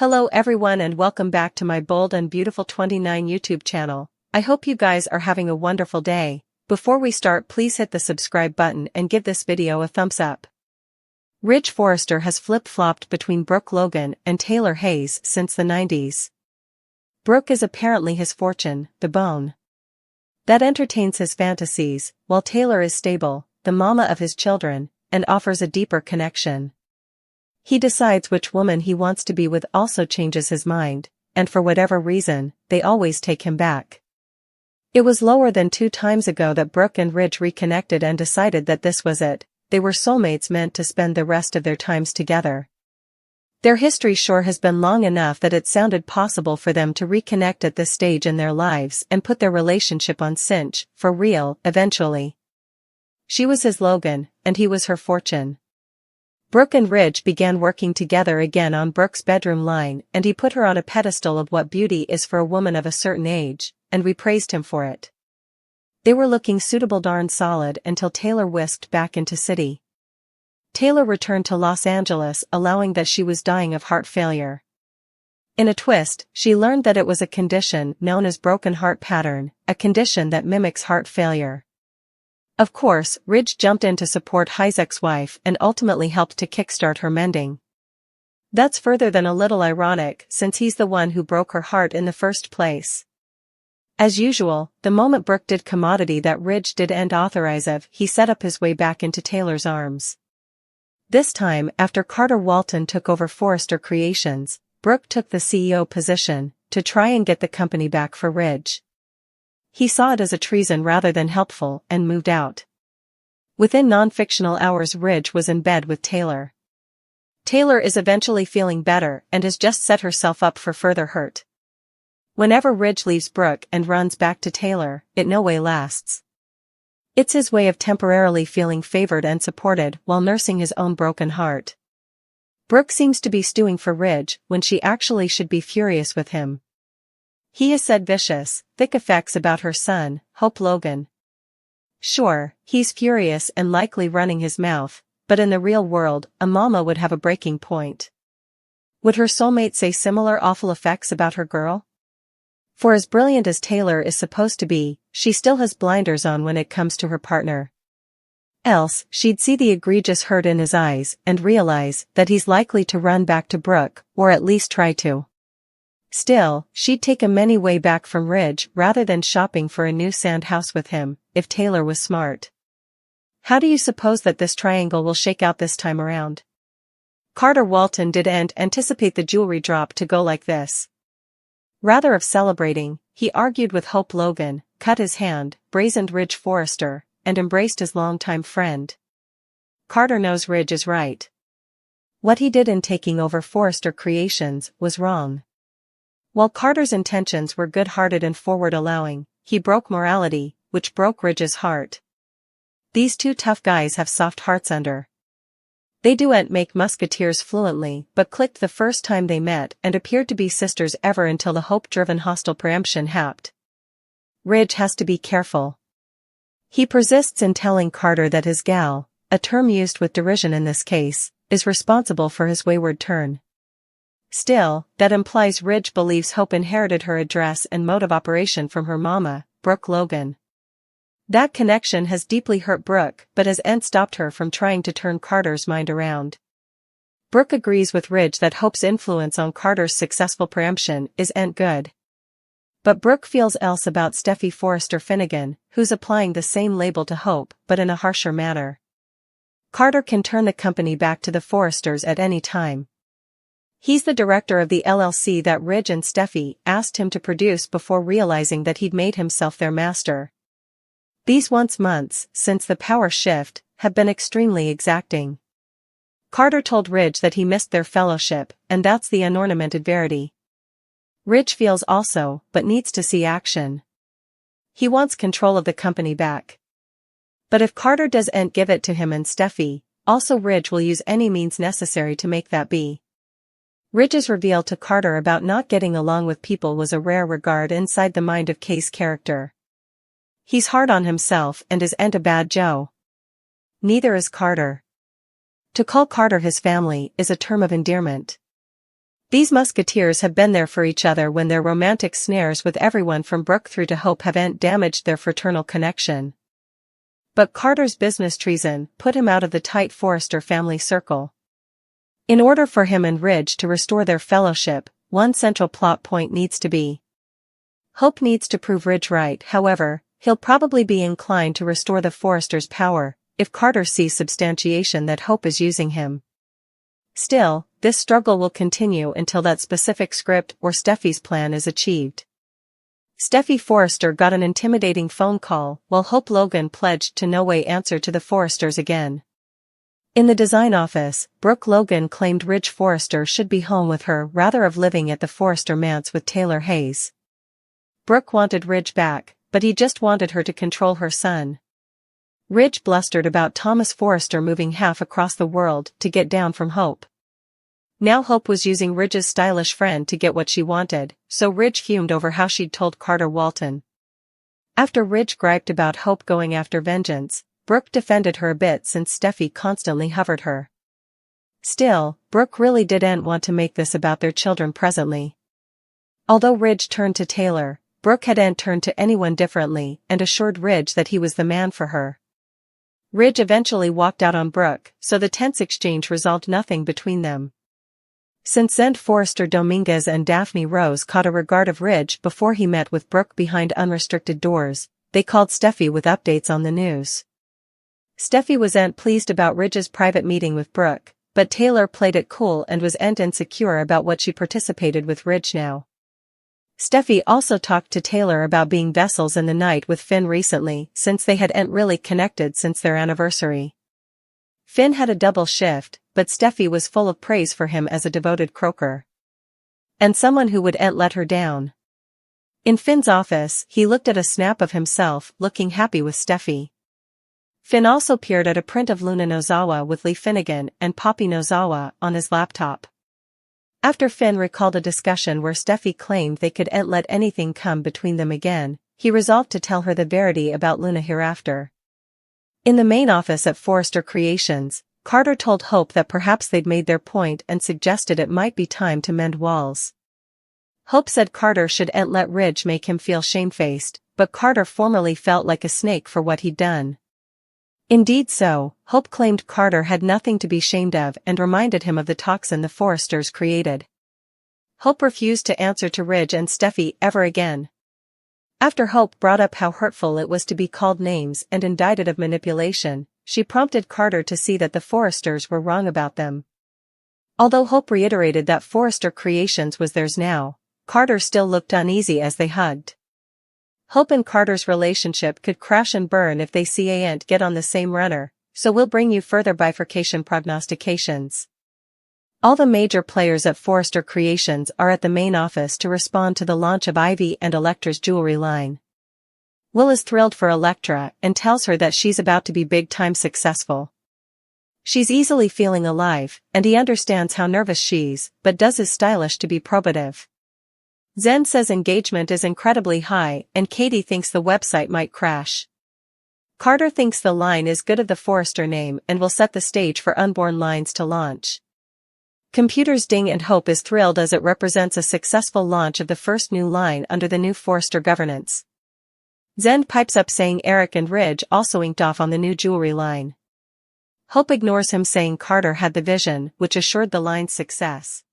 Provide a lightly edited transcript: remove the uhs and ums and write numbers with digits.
Hello everyone and welcome back to my Bold and Beautiful 29 YouTube channel. I hope you guys are having a wonderful day. Before we start, please hit the subscribe button and give this video a thumbs up. Ridge Forrester has flip-flopped between Brooke Logan and Taylor Hayes since the 90s. Brooke is apparently his fortune, the bone that entertains his fantasies, while Taylor is stable, the mama of his children, and offers a deeper connection. He decides which woman he wants to be with, also changes his mind, and for whatever reason, they always take him back. It was lower than 2 times ago that Brooke and Ridge reconnected and decided that this was it. They were soulmates meant to spend the rest of their times together. Their history sure has been long enough that it sounded possible for them to reconnect at this stage in their lives and put their relationship on cinch, for real, eventually. She was his Logan, and he was her fortune. Brooke and Ridge began working together again on Brooke's bedroom line, and he put her on a pedestal of what beauty is for a woman of a certain age, and we praised him for it. They were looking suitable darn solid until Taylor whisked back into city. Taylor returned to Los Angeles, allowing that she was dying of heart failure. In a twist, she learned that it was a condition known as broken heart pattern, a condition that mimics heart failure. Of course, Ridge jumped in to support Hayes' ex-wife and ultimately helped to kickstart her mending. That's further than a little ironic, since he's the one who broke her heart in the first place. As usual, the moment Brooke did commodity that Ridge did and authorize of, he set up his way back into Taylor's arms. This time, after Carter Walton took over Forrester Creations, Brooke took the CEO position, to try and get the company back for Ridge. He saw it as a treason rather than helpful and moved out. Within non-fictional hours, Ridge was in bed with Taylor. Taylor is eventually feeling better and has just set herself up for further hurt. Whenever Ridge leaves Brooke and runs back to Taylor, it no way lasts. It's his way of temporarily feeling favored and supported while nursing his own broken heart. Brooke seems to be stewing for Ridge when she actually should be furious with him. He has said vicious, thick effects about her son, Hope Logan. Sure, he's furious and likely running his mouth, but in the real world, a mama would have a breaking point. Would her soulmate say similar awful effects about her girl? For as brilliant as Taylor is supposed to be, she still has blinders on when it comes to her partner. Else, she'd see the egregious hurt in his eyes and realize that he's likely to run back to Brooke, or at least try to. Still, she'd take him anyway back from Ridge rather than shopping for a new sand house with him, if Taylor was smart. How do you suppose that this triangle will shake out this time around? Carter Walton didn't anticipate the jewelry drop to go like this. Rather of celebrating, he argued with Hope Logan, cut his hand, brazened Ridge Forrester, and embraced his longtime friend. Carter knows Ridge is right. What he did in taking over Forrester Creations was wrong. While Carter's intentions were good-hearted and forward-allowing, he broke morality, which broke Ridge's heart. These two tough guys have soft hearts under. They don't make musketeers fluently, but clicked the first time they met and appeared to be sisters ever until the hope-driven hostile preemption happened. Ridge has to be careful. He persists in telling Carter that his gal, a term used with derision in this case, is responsible for his wayward turn. Still, that implies Ridge believes Hope inherited her address and mode of operation from her mama, Brooke Logan. That connection has deeply hurt Brooke but hasn't stopped her from trying to turn Carter's mind around. Brooke agrees with Ridge that Hope's influence on Carter's successful preemption isn't good. But Brooke feels else about Steffi Forrester Finnegan, who's applying the same label to Hope but in a harsher manner. Carter can turn the company back to the Forresters at any time. He's the director of the LLC that Ridge and Steffi asked him to produce before realizing that he'd made himself their master. These months since the power shift have been extremely exacting. Carter told Ridge that he missed their fellowship, and that's the unornamented verity. Ridge feels also, but needs to see action. He wants control of the company back. But if Carter doesn't give it to him and Steffi, also Ridge will use any means necessary to make that be. Ridge's reveal to Carter about not getting along with people was a rare regard inside the mind of Kay's character. He's hard on himself and isn't a bad Joe. Neither is Carter. To call Carter his family is a term of endearment. These musketeers have been there for each other when their romantic snares with everyone from Brooke through to Hope haven't damaged their fraternal connection. But Carter's business treason put him out of the tight Forrester family circle. In order for him and Ridge to restore their fellowship, one central plot point needs to be. Hope needs to prove Ridge right. However, he'll probably be inclined to restore the Forresters' power if Carter sees substantiation that Hope is using him. Still, this struggle will continue until that specific script or Steffi's plan is achieved. Steffi Forrester got an intimidating phone call while Hope Logan pledged to no way answer to the Forresters again. In the design office, Brooke Logan claimed Ridge Forrester should be home with her rather than living at the Forrester manse with Taylor Hayes. Brooke wanted Ridge back, but he just wanted her to control her son. Ridge blustered about Thomas Forrester moving half across the world to get down from Hope. Now Hope was using Ridge's stylish friend to get what she wanted, so Ridge fumed over how she'd told Carter Walton. After Ridge griped about Hope going after vengeance, Brooke defended her a bit since Steffi constantly hovered her. Still, Brooke really didn't want to make this about their children presently. Although Ridge turned to Taylor, Brooke hadn't turned to anyone differently and assured Ridge that he was the man for her. Ridge eventually walked out on Brooke, so the tense exchange resolved nothing between them. Since then Forrester Dominguez and Daphne Rose caught a regard of Ridge before he met with Brooke behind unrestricted doors, they called Steffi with updates on the news. Steffi wasn't pleased about Ridge's private meeting with Brooke, but Taylor played it cool and wasn't insecure about what she participated with Ridge now. Steffi also talked to Taylor about being vessels in the night with Finn recently since they hadn't really connected since their anniversary. Finn had a double shift, but Steffi was full of praise for him as a devoted croaker. And someone who wouldn't let her down. In Finn's office, he looked at a snap of himself looking happy with Steffi. Finn also peered at a print of Luna Nozawa with Lee Finnegan and Poppy Nozawa on his laptop. After Finn recalled a discussion where Steffi claimed they couldn't let anything come between them again, he resolved to tell her the verity about Luna hereafter. In the main office at Forrester Creations, Carter told Hope that perhaps they'd made their point and suggested it might be time to mend walls. Hope said Carter shouldn't let Ridge make him feel shamefaced, but Carter formerly felt like a snake for what he'd done. Indeed so, Hope claimed Carter had nothing to be ashamed of and reminded him of the toxin the Forresters created. Hope refused to answer to Ridge and Steffi ever again. After Hope brought up how hurtful it was to be called names and indicted of manipulation, she prompted Carter to see that the Forresters were wrong about them. Although Hope reiterated that Forrester Creations was theirs now, Carter still looked uneasy as they hugged. Hope and Carter's relationship could crash and burn if they can't get on the same runner, so we'll bring you further bifurcation prognostications. All the major players at Forrester Creations are at the main office to respond to the launch of Ivy and Electra's jewelry line. Will is thrilled for Electra and tells her that she's about to be big-time successful. She's easily feeling alive, and he understands how nervous she's, but does his stylish to be probative. Zen says engagement is incredibly high and Katie thinks the website might crash. Carter thinks the line is good of the Forrester name and will set the stage for Unborn lines to launch. Computers ding and Hope is thrilled as it represents a successful launch of the first new line under the new Forrester governance. Zen pipes up saying Eric and Ridge also inked off on the new jewelry line. Hope ignores him saying Carter had the vision which assured the line's success.